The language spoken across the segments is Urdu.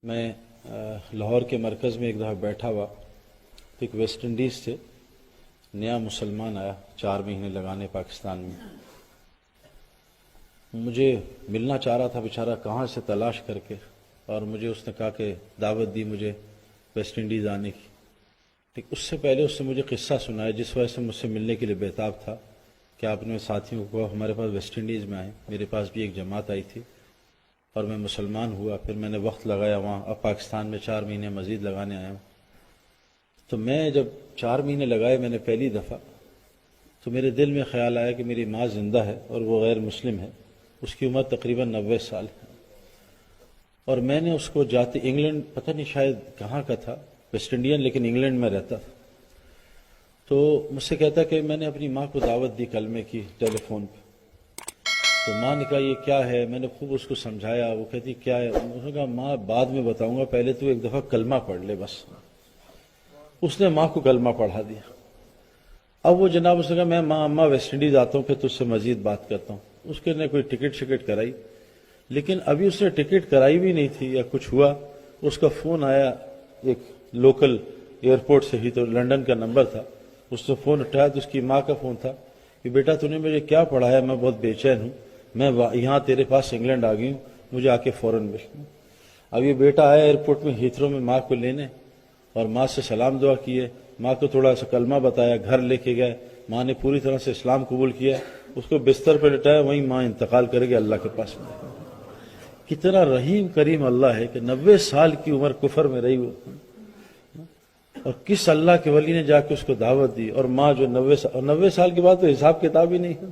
میں لاہور کے مرکز میں ایک دفعہ بیٹھا ہوا تو ایک ویسٹ انڈیز سے نیا مسلمان آیا 4 مہینے لگانے پاکستان میں. مجھے ملنا چاہ رہا تھا بیچارہ کہاں سے تلاش کر کے، اور مجھے اس نے کہا کہ دعوت دی مجھے ویسٹ انڈیز آنے کی. اس سے پہلے اس نے مجھے قصہ سنایا جس وجہ سے مجھ سے ملنے کے لیے بےتاب تھا کہ آپ نے ساتھیوں کو کہا ہمارے پاس ویسٹ انڈیز میں آئے. میرے پاس بھی ایک جماعت آئی تھی اور میں مسلمان ہوا، پھر میں نے وقت لگایا وہاں. اب پاکستان میں 4 مہینے مزید لگانے آیا ہوں. تو میں جب 4 مہینے لگائے میں نے پہلی دفعہ، تو میرے دل میں خیال آیا کہ میری ماں زندہ ہے اور وہ غیر مسلم ہے. اس کی عمر تقریباً 90 سال ہے، اور میں نے اس کو جاتے انگلینڈ، پتہ نہیں شاید کہاں کا تھا، ویسٹ انڈین لیکن انگلینڈ میں رہتا تھا. تو مجھ سے کہتا کہ میں نے اپنی ماں کو دعوت دی کلمے کی ٹیلی فون پہ. تو ماں نے کہا یہ کیا ہے؟ میں نے خوب اس کو سمجھایا. وہ کہتی کیا ہے؟ اس نے کہا ماں بعد میں بتاؤں گا، پہلے تو ایک دفعہ کلمہ پڑھ لے بس. اس نے ماں کو کلمہ پڑھا دیا. اب وہ جناب اس نے کہا میں اماں ویسٹ انڈیز آتا ہوں پھر تجھ سے مزید بات کرتا ہوں. اس کے نے کوئی ٹکٹ شکٹ کرائی، لیکن ابھی اس نے ٹکٹ کرائی بھی نہیں تھی یا کچھ ہوا، اس کا فون آیا ایک لوکل ایئرپورٹ سے ہی، تو لنڈن کا نمبر تھا. اس نے فون اٹھایا تو اس کی ماں کا فون تھا کہ بیٹا تو نے مجھے کیا پڑھایا، میں بہت بے چین ہوں، میں یہاں تیرے پاس انگلینڈ آ گئی ہوں، مجھے آ کے فوراً مل. اب یہ بیٹا آیا ایئرپورٹ میں ہیتھرو میں ماں کو لینے، اور ماں سے سلام دعا کیے، ماں کو تھوڑا سا کلمہ بتایا، گھر لے کے گئے. ماں نے پوری طرح سے اسلام قبول کیا، اس کو بستر پہ لٹایا، وہیں ماں انتقال کر گئی اللہ کے پاس میں. کتنا رحیم کریم اللہ ہے کہ 90 سال کی عمر کفر میں رہی وہ، اور کس اللہ کے ولی نے جا کے اس کو دعوت دی. اور ماں جو 90 سال کے بعد تو حساب کتاب ہی نہیں ہے،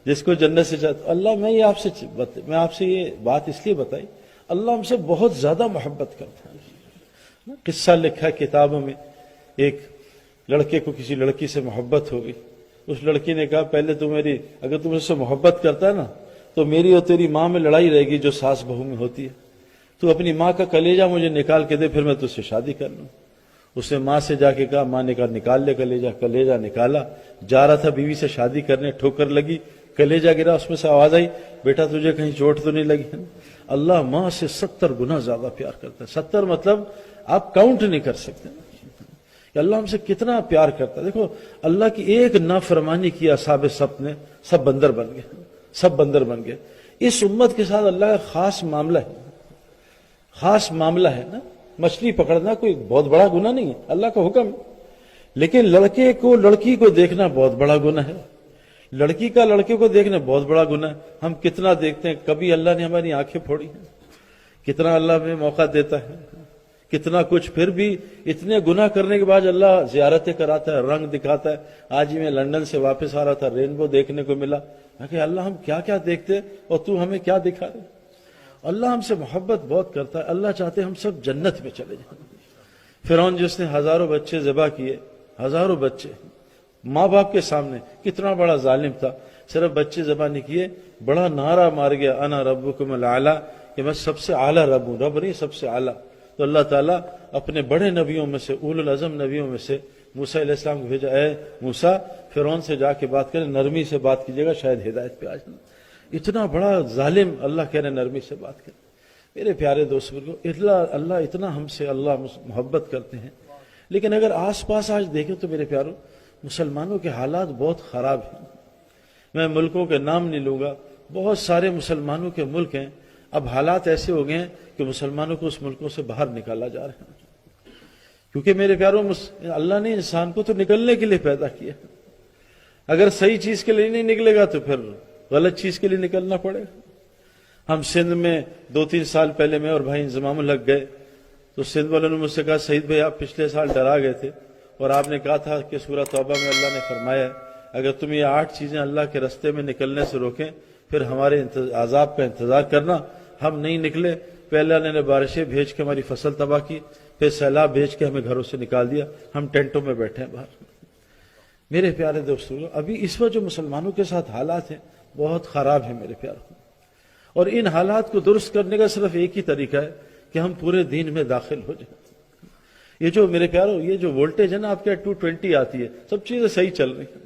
جس کو جنت سے چاہتا. اللہ میں آپ سے یہ بات اس لیے بتائی، اللہ ہم سے بہت زیادہ محبت کرتا ہے. قصہ لکھا ہے کتابوں میں، ایک لڑکے کو کسی لڑکی سے محبت ہو گئی. اس لڑکی نے کہا پہلے تو اگر تم اس سے محبت کرتا ہے نا تو میری اور تیری ماں میں لڑائی رہے گی جو ساس بہو میں ہوتی ہے. تو اپنی ماں کا کلیجہ مجھے نکال کے دے، پھر میں تجھ سے شادی کر لوں. اس نے ماں سے جا کے کہا، ماں نے کہا نکال لے کلیجہ. کلیجہ نکالا، جا رہا تھا بیوی سے شادی کرنے، ٹھوکر لگی، کلیجہ گرا. اس میں سے آواز آئی بیٹا تجھے کہیں چوٹ تو نہیں لگی؟ اللہ ماں سے 70 گنا زیادہ پیار کرتا ہے. 70 مطلب آپ کاؤنٹ نہیں کر سکتے کہ اللہ ہم سے کتنا پیار کرتا ہے. دیکھو اللہ کی ایک نافرمانی کی اصحاب سبت نے سب بندر بن گئے، سب بندر بن گئے. اس امت کے ساتھ اللہ کا خاص معاملہ ہے، خاص معاملہ ہے نا. مچھلی پکڑنا کوئی بہت بڑا گناہ نہیں ہے، اللہ کا حکم ہے. لیکن لڑکے کو لڑکی کو دیکھنا بہت بڑا گناہ ہے، لڑکی کا لڑکے کو دیکھنا بہت بڑا گناہ ہے. ہم کتنا دیکھتے ہیں، کبھی اللہ نے ہماری آنکھیں پھوڑی ہیں، کتنا اللہ ہمیں موقع دیتا ہے، کتنا کچھ. پھر بھی اتنے گناہ کرنے کے بعد اللہ زیارتیں کراتا ہے، رنگ دکھاتا ہے. آج ہی میں لندن سے واپس آ رہا تھا، رینبو دیکھنے کو ملا. میں کہ اللہ ہم کیا کیا دیکھتے اور تو ہمیں کیا دکھا رہے. اللہ ہم سے محبت بہت کرتا ہے. اللہ چاہتے ہم سب جنت میں چلے جائیں. فرعون جس نے ہزاروں بچے ذبح کیے، ہزاروں بچے ماں باپ کے سامنے، کتنا بڑا ظالم تھا. صرف بچے ذبح نہیں کیے، بڑا نعرہ مار گیا انا ربکم الاعلی، کہ میں سب سے اعلیٰ رب ہوں. رب نہیں، سب سے اعلیٰ. تو اللہ تعالیٰ اپنے بڑے نبیوں میں سے، اولو العزم نبیوں میں سے موسیٰ علیہ السلام کو بھیجا، اے موسیٰ فرعون سے جا کے بات کریں، نرمی سے بات کیجیے گا، شاید ہدایت پہ آ جائیں. اتنا بڑا ظالم اللہ کہہ رہے نرمی سے بات کریں. میرے پیارے دوست بزرگو، اللہ اتنا ہم سے اللہ محبت کرتے ہیں. لیکن اگر آس پاس آج دیکھیں تو میرے پیاروں، مسلمانوں کے حالات بہت خراب ہیں. میں ملکوں کے نام نہیں لوں گا، بہت سارے مسلمانوں کے ملک ہیں، اب حالات ایسے ہو گئے ہیں کہ مسلمانوں کو اس ملکوں سے باہر نکالا جا رہا ہے. کیونکہ میرے پیاروں، اللہ نے انسان کو تو نکلنے کے لیے پیدا کیا، اگر صحیح چیز کے لیے نہیں نکلے گا تو پھر غلط چیز کے لیے نکلنا پڑے گا. ہم سندھ میں 2-3 سال پہلے میں اور بھائی انضمام الحق گئے تو سندھ والوں نے مجھ سے کہا سعید بھائی آپ پچھلے سال ڈرا گئے تھے اور آپ نے کہا تھا کہ سورہ توبہ میں اللہ نے فرمایا ہے اگر تم یہ 8 چیزیں اللہ کے رستے میں نکلنے سے روکیں پھر ہمارے عذاب کا انتظار کرنا. ہم نہیں نکلے. پہلے اللہ نے بارشیں بھیج کے ہماری فصل تباہ کی، پھر سیلاب بھیج کے ہمیں گھروں سے نکال دیا، ہم ٹینٹوں میں بیٹھے ہیں باہر. میرے پیارے دوستوں، ابھی اس وقت جو مسلمانوں کے ساتھ حالات ہیں بہت خراب ہیں میرے پیاروں. اور ان حالات کو درست کرنے کا صرف ایک ہی طریقہ ہے کہ ہم پورے دین میں داخل ہو جائیں. یہ جو میرے پیاروں، یہ جو وولٹیج ہے نا آپ کے 220 آتی ہے، سب چیزیں صحیح چل رہی ہیں.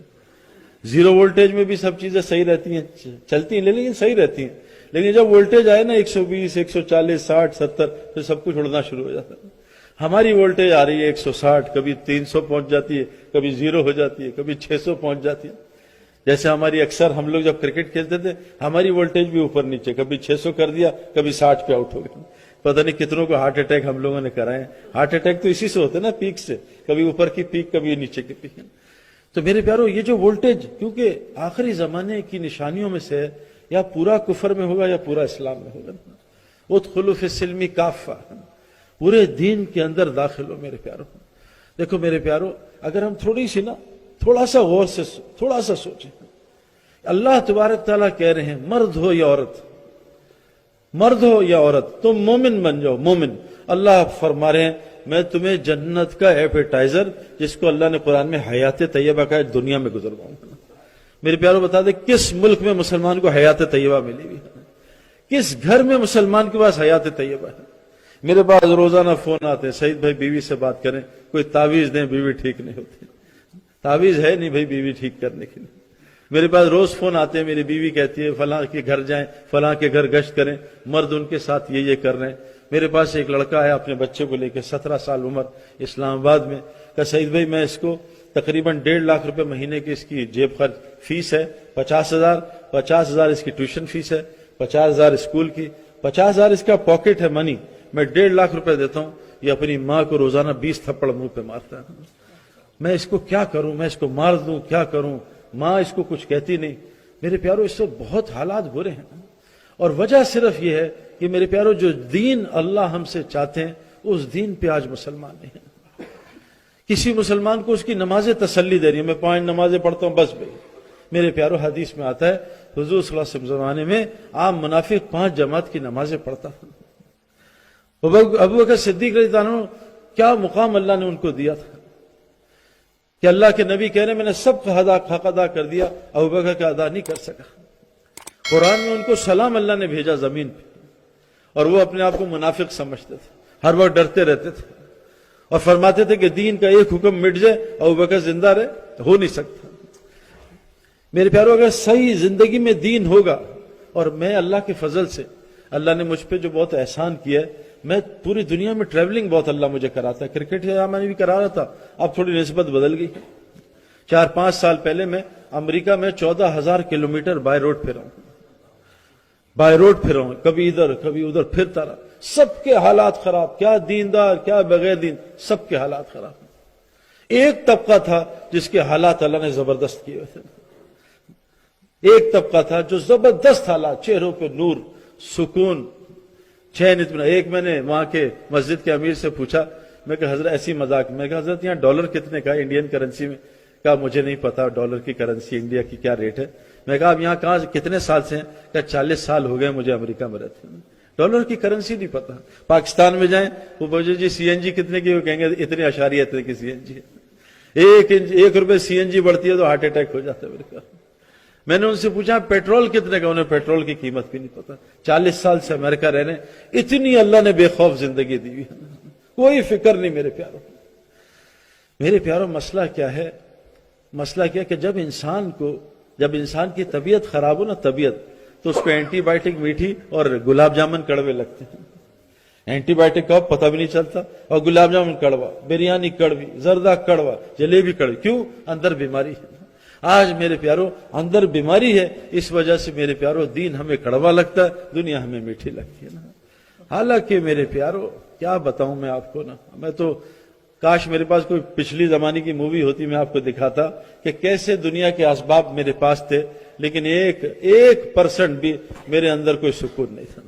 0 وولٹیج میں بھی سب چیزیں صحیح رہتی ہیں، چلتی ہیں لیکن صحیح رہتی ہیں. لیکن جب وولٹیج آئے نا 120 140 60 70 پھر سب کچھ اڑنا شروع ہو جاتا ہے. ہماری وولٹیج آ رہی ہے 160, کبھی 300 پہنچ جاتی ہے, کبھی 0 ہو جاتی ہے, کبھی 600 پہنچ جاتی ہے. جیسے ہماری اکثر ہم لوگ جب کرکٹ کھیلتے تھے ہماری وولٹیج بھی اوپر نیچے, کبھی 600 کر دیا, کبھی 60 پہ آؤٹ ہو گئے. پتہ نہیں کتنوں کو ہارٹ اٹیک ہم لوگوں نے کرائے ہیں. ہارٹ اٹیک تو اسی سے ہوتے نا, پیک سے, کبھی اوپر کی پیک کبھی نیچے کی پیک. تو میرے پیارو یہ جو وولٹیج, کیونکہ آخری زمانے کی نشانیوں میں سے یا پورا کفر میں ہوگا یا پورا اسلام میں ہوگا. ادخلوا فی السلم کافہ, پورے دین کے اندر داخل ہو میرے پیارو. دیکھو میرے پیارو, اگر ہم تھوڑا سا غور سے تھوڑا سا سوچیں, اللہ تبارک تعالیٰ کہہ رہے ہیں مرد ہو یا عورت تم مومن بن جاؤ, مومن. اللہ فرما رہے ہیں میں تمہیں جنت کا ایپیٹائزر, جس کو اللہ نے قرآن میں حیات طیبہ کا دنیا میں گزرواؤں گا. میرے پیارو بتا دیں کس ملک میں مسلمان کو حیات طیبہ ملی ہوئی ہے, کس گھر میں مسلمان کے پاس حیات طیبہ ہے. میرے پاس روزانہ فون آتے ہیں, سعید بھائی بیوی سے بات کریں, کوئی تعویذ دیں, بیوی ٹھیک نہیں ہوتی. تعویذ ہے نہیں بھائی بیوی ٹھیک کرنے کے لیے. میرے پاس روز فون آتے ہیں, میری بیوی کہتی ہے فلاں کے گھر جائیں, فلاں کے گھر گشت کریں, مرد ان کے ساتھ یہ کر رہے ہیں. میرے پاس ایک لڑکا ہے اپنے بچے کو لے کے 17 سال عمر, اسلام آباد میں, کہ سعید بھائی میں اس کو تقریباً 1.5 لاکھ روپے مہینے کی اس کی جیب خرچ فیس ہے, 50,000 اس کی ٹیوشن فیس ہے, 50,000 اسکول کی, 50,000 اس کا پاکٹ ہے منی, میں 1.5 لاکھ روپے دیتا ہوں. یہ اپنی ماں کو روزانہ 20 تھپڑ منہ پہ مارتا ہے. میں اس کو کیا کروں, میں اس کو مار دوں, کیا کروں. ماں اس کو کچھ کہتی نہیں. میرے پیارو اس سے بہت حالات برے ہیں, اور وجہ صرف یہ ہے کہ میرے پیارو جو دین اللہ ہم سے چاہتے ہیں اس دین پہ آج مسلمان نہیں ہیں. کسی مسلمان کو اس کی نمازیں تسلی دے رہی ہیں, میں 5 نمازیں پڑھتا ہوں بس بھائی. میرے پیارو حدیث میں آتا ہے حضور صلی اللہ علیہ وسلم زمانے میں عام منافق 5 جماعت کی نمازیں پڑھتا تھا. ابو بکر صدیق رضی اللہ عنہ, کیا مقام اللہ نے ان کو دیا تھا کہ اللہ کے نبی کہہ رہے ہیں میں نے سب کا حق ادا کر دیا, ابو بکر کا ادا نہیں کر سکا. قرآن میں ان کو سلام اللہ نے بھیجا زمین پہ, اور وہ اپنے آپ کو منافق سمجھتے تھے, ہر وقت ڈرتے رہتے تھے, اور فرماتے تھے کہ دین کا ایک حکم مٹ جائے ابو بکر زندہ رہے, ہو نہیں سکتا. میرے پیارو اگر صحیح زندگی میں دین ہوگا, اور میں اللہ کے فضل سے, اللہ نے مجھ پہ جو بہت احسان کیا ہے, میں پوری دنیا میں ٹریولنگ بہت اللہ مجھے کراتا ہے. کرکٹ میں بھی کرا رہا تھا, اب تھوڑی نسبت بدل گئی. 4-5 سال پہلے میں امریکہ میں 14,000 کلومیٹر بائی روڈ پھرا ہوں, کبھی ادھر کبھی ادھر پھرتا رہا. سب کے حالات خراب, کیا دیندار کیا بغیر دین, سب کے حالات خراب. ایک طبقہ تھا جس کے حالات اللہ نے زبردست کیے ہوئے تھے. ایک طبقہ تھا جو زبردست حالات, چہروں پہ نور, سکون, چین, اطمینان. ایک میں نے وہاں کے مسجد کے امیر سے پوچھا, میں کہا حضرت ایسی مذاق, میں کہا حضرت یہاں ڈالر کتنے کا انڈین کرنسی میں؟ کہا مجھے نہیں پتا ڈالر کی کرنسی انڈیا کی کیا ریٹ ہے. میں کہا اب یہاں کہاں کتنے سال سے ہیں؟ کہا 40 سال ہو گئے مجھے امریکہ میں رہتے ہیں, ڈالر کی کرنسی نہیں پتا. پاکستان میں جائیں, وہ بوجھے جی سی این جی کتنے کی, وہ کہیں گے اتنے اشاریہ اتنے کی سی این جی ہے. 1 روپے سی این جی بڑھتی ہے تو ہارٹ اٹیک ہو جاتا ہے میرے کو. میں نے ان سے پوچھا پیٹرول کتنے کا, انہیں پیٹرول کی قیمت بھی نہیں پتا. 40 سال سے امریکہ رہنے, اتنی اللہ نے بے خوف زندگی دی ہوئی, کوئی فکر نہیں. میرے پیارو مسئلہ کیا ہے, مسئلہ کیا کہ جب انسان کی طبیعت خراب ہو نا, طبیعت, تو اس کو اینٹی بائیوٹک میٹھی اور گلاب جامن کڑوے لگتے ہیں. اینٹی بائیوٹک کا پتہ بھی نہیں چلتا, اور گلاب جامن کڑوا, بریانی کڑوی, زردہ کڑوا, جلیبی کڑوی. کیوں؟ اندر بیماری ہے. آج میرے پیارو اندر بیماری ہے, اس وجہ سے میرے پیارو دین ہمیں کڑوا لگتا ہے, دنیا ہمیں میٹھی لگتی ہے نا. حالانکہ میرے پیارو کیا بتاؤں میں آپ کو نا, میں تو کاش میرے پاس کوئی پچھلی زمانے کی مووی ہوتی, میں آپ کو دکھاتا کہ کیسے دنیا کے اسباب میرے پاس تھے, لیکن 1% بھی میرے اندر کوئی سکون نہیں تھا.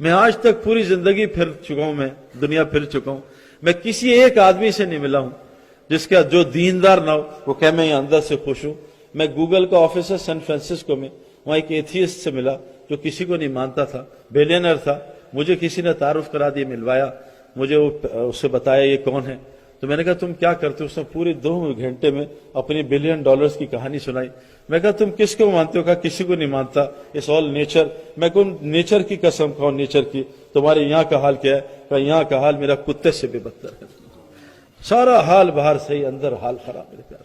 میں آج تک پوری زندگی پھر چکا ہوں, میں دنیا پھر چکا ہوں, میں کسی ایک آدمی سے نہیں ملا ہوں جس کا جو دیندار نہ ہو وہ کہ میں یہاں اندر سے خوش ہوں. میں گوگل کا آفس ہے سین فرانسسکو میں, وہاں ایک ایتھیسٹ سے ملا جو کسی کو نہیں مانتا تھا, بیلینر تھا. مجھے کسی نے تعارف کرا دیا, ملوایا, مجھے اس سے بتایا یہ کون ہے. تو میں نے کہا تم کیا کرتے ہو؟ اس نے پورے 2 گھنٹے میں اپنی $1 بلین کی کہانی سنائی. میں کہا تم کس کو مانتے ہو؟ کہا کسی کو نہیں مانتا, اٹس آل نیچر. میں کہوں نیچر کی قسم کھاؤ, نیچر کی, تمہارے یہاں کا حال کیا ہے؟ کہا یہاں کا حال میرا کتے سے بھی بدتر ہے. سارا حال باہر صحیح, اندر حال خراب. میرے پیار,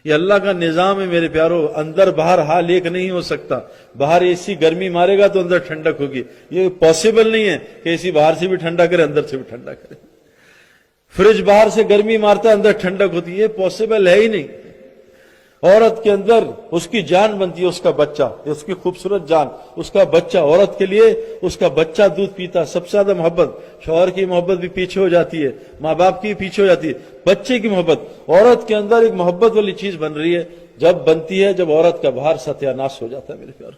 یہ اللہ کا نظام ہے میرے پیارو، اندر باہر حال ایک نہیں ہو سکتا. باہر ایسی گرمی مارے گا تو اندر ٹھنڈک ہوگی. یہ پاسبل نہیں ہے کہ ایسی باہر سے بھی ٹھنڈا کرے اندر سے بھی ٹھنڈا کرے. فریج باہر سے گرمی مارتا ہے اندر ٹھنڈک ہوتی ہے، یہ پاسبل ہے ہی نہیں. عورت کے اندر اس کی جان بنتی ہے، اس کا بچہ، اس کی خوبصورت جان، اس کا بچہ. عورت کے لیے اس کا بچہ دودھ پیتا، سب سے زیادہ محبت. شوہر کی محبت بھی پیچھے ہو جاتی ہے، ماں باپ کی پیچھے ہو جاتی ہے، بچے کی محبت. عورت کے اندر ایک محبت والی چیز بن رہی ہے، جب بنتی ہے جب عورت کا باہر ستیہ ناش ہو جاتا ہے میرے پیارو.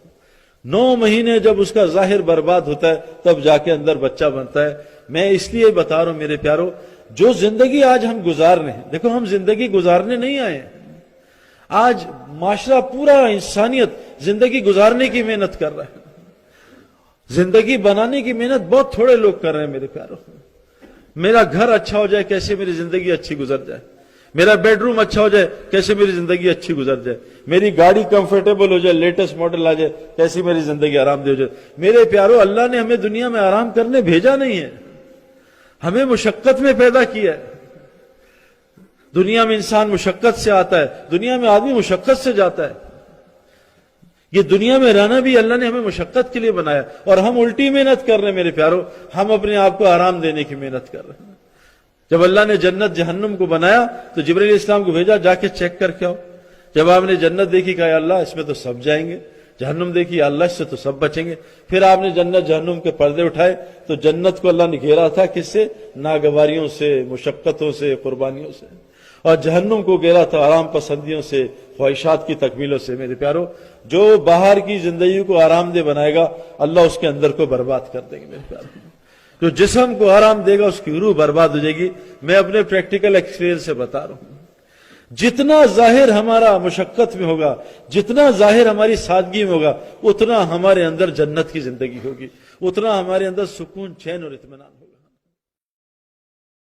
9 مہینے جب اس کا ظاہر برباد ہوتا ہے تب جا کے اندر بچہ بنتا ہے. میں اس لیے بتا رہا ہوں میرے پیارو، جو زندگی آج ہم گزار رہے ہیں، دیکھو ہم زندگی گزارنے نہیں آئے ہیں. آج معاشرہ پورا انسانیت زندگی گزارنے کی محنت کر رہا ہے. زندگی بنانے کی محنت بہت تھوڑے لوگ کر رہے ہیں میرے پیارو. میرا گھر اچھا ہو جائے کیسے میری زندگی اچھی گزر جائے، میرا بیڈ روم اچھا ہو جائے کیسے میری زندگی اچھی گزر جائے، میری گاڑی کمفرٹیبل ہو جائے، لیٹسٹ ماڈل آ جائے کیسی میری زندگی آرام دہ ہو جائے. میرے پیارو، اللہ نے ہمیں دنیا میں آرام کرنے بھیجا نہیں ہے، ہمیں مشقت میں پیدا کیا ہے. دنیا میں انسان مشقت سے آتا ہے، دنیا میں آدمی مشقت سے جاتا ہے. یہ دنیا میں رہنا بھی اللہ نے ہمیں مشقت کے لیے بنایا، اور ہم الٹی محنت کر رہے ہیں میرے پیارو. ہم اپنے آپ کو آرام دینے کی محنت کر رہے ہیں. جب اللہ نے جنت جہنم کو بنایا تو جبرائیل علیہ السلام کو بھیجا، جا کے چیک کر کے آؤ. جب آپ نے جنت دیکھی کہا یا اللہ اس میں تو سب جائیں گے، جہنم دیکھی یا اللہ اس سے تو سب بچیں گے. پھر آپ نے جنت جہنم کے پردے اٹھائے تو جنت کو اللہ نے گھیرا تھا کس سے؟ ناگواریوں سے، مشقتوں سے، قربانیوں سے. اور جہنم کو گھیرا تھا آرام پسندیوں سے، خواہشات کی تکمیلوں سے. میرے پیارو، جو باہر کی زندگی کو آرام دہ بنائے گا اللہ اس کے اندر کو برباد کر دیں گے میرے پیارو. جو جسم کو آرام دے گا اس کی روح برباد ہو جائے گی. میں اپنے پریکٹیکل ایکسپیرینس سے بتا رہا ہوں. جتنا ظاہر ہمارا مشقت میں ہوگا، جتنا ظاہر ہماری سادگی میں ہوگا، اتنا ہمارے اندر جنت کی زندگی ہوگی، اتنا ہمارے اندر سکون، چین اور اطمینان.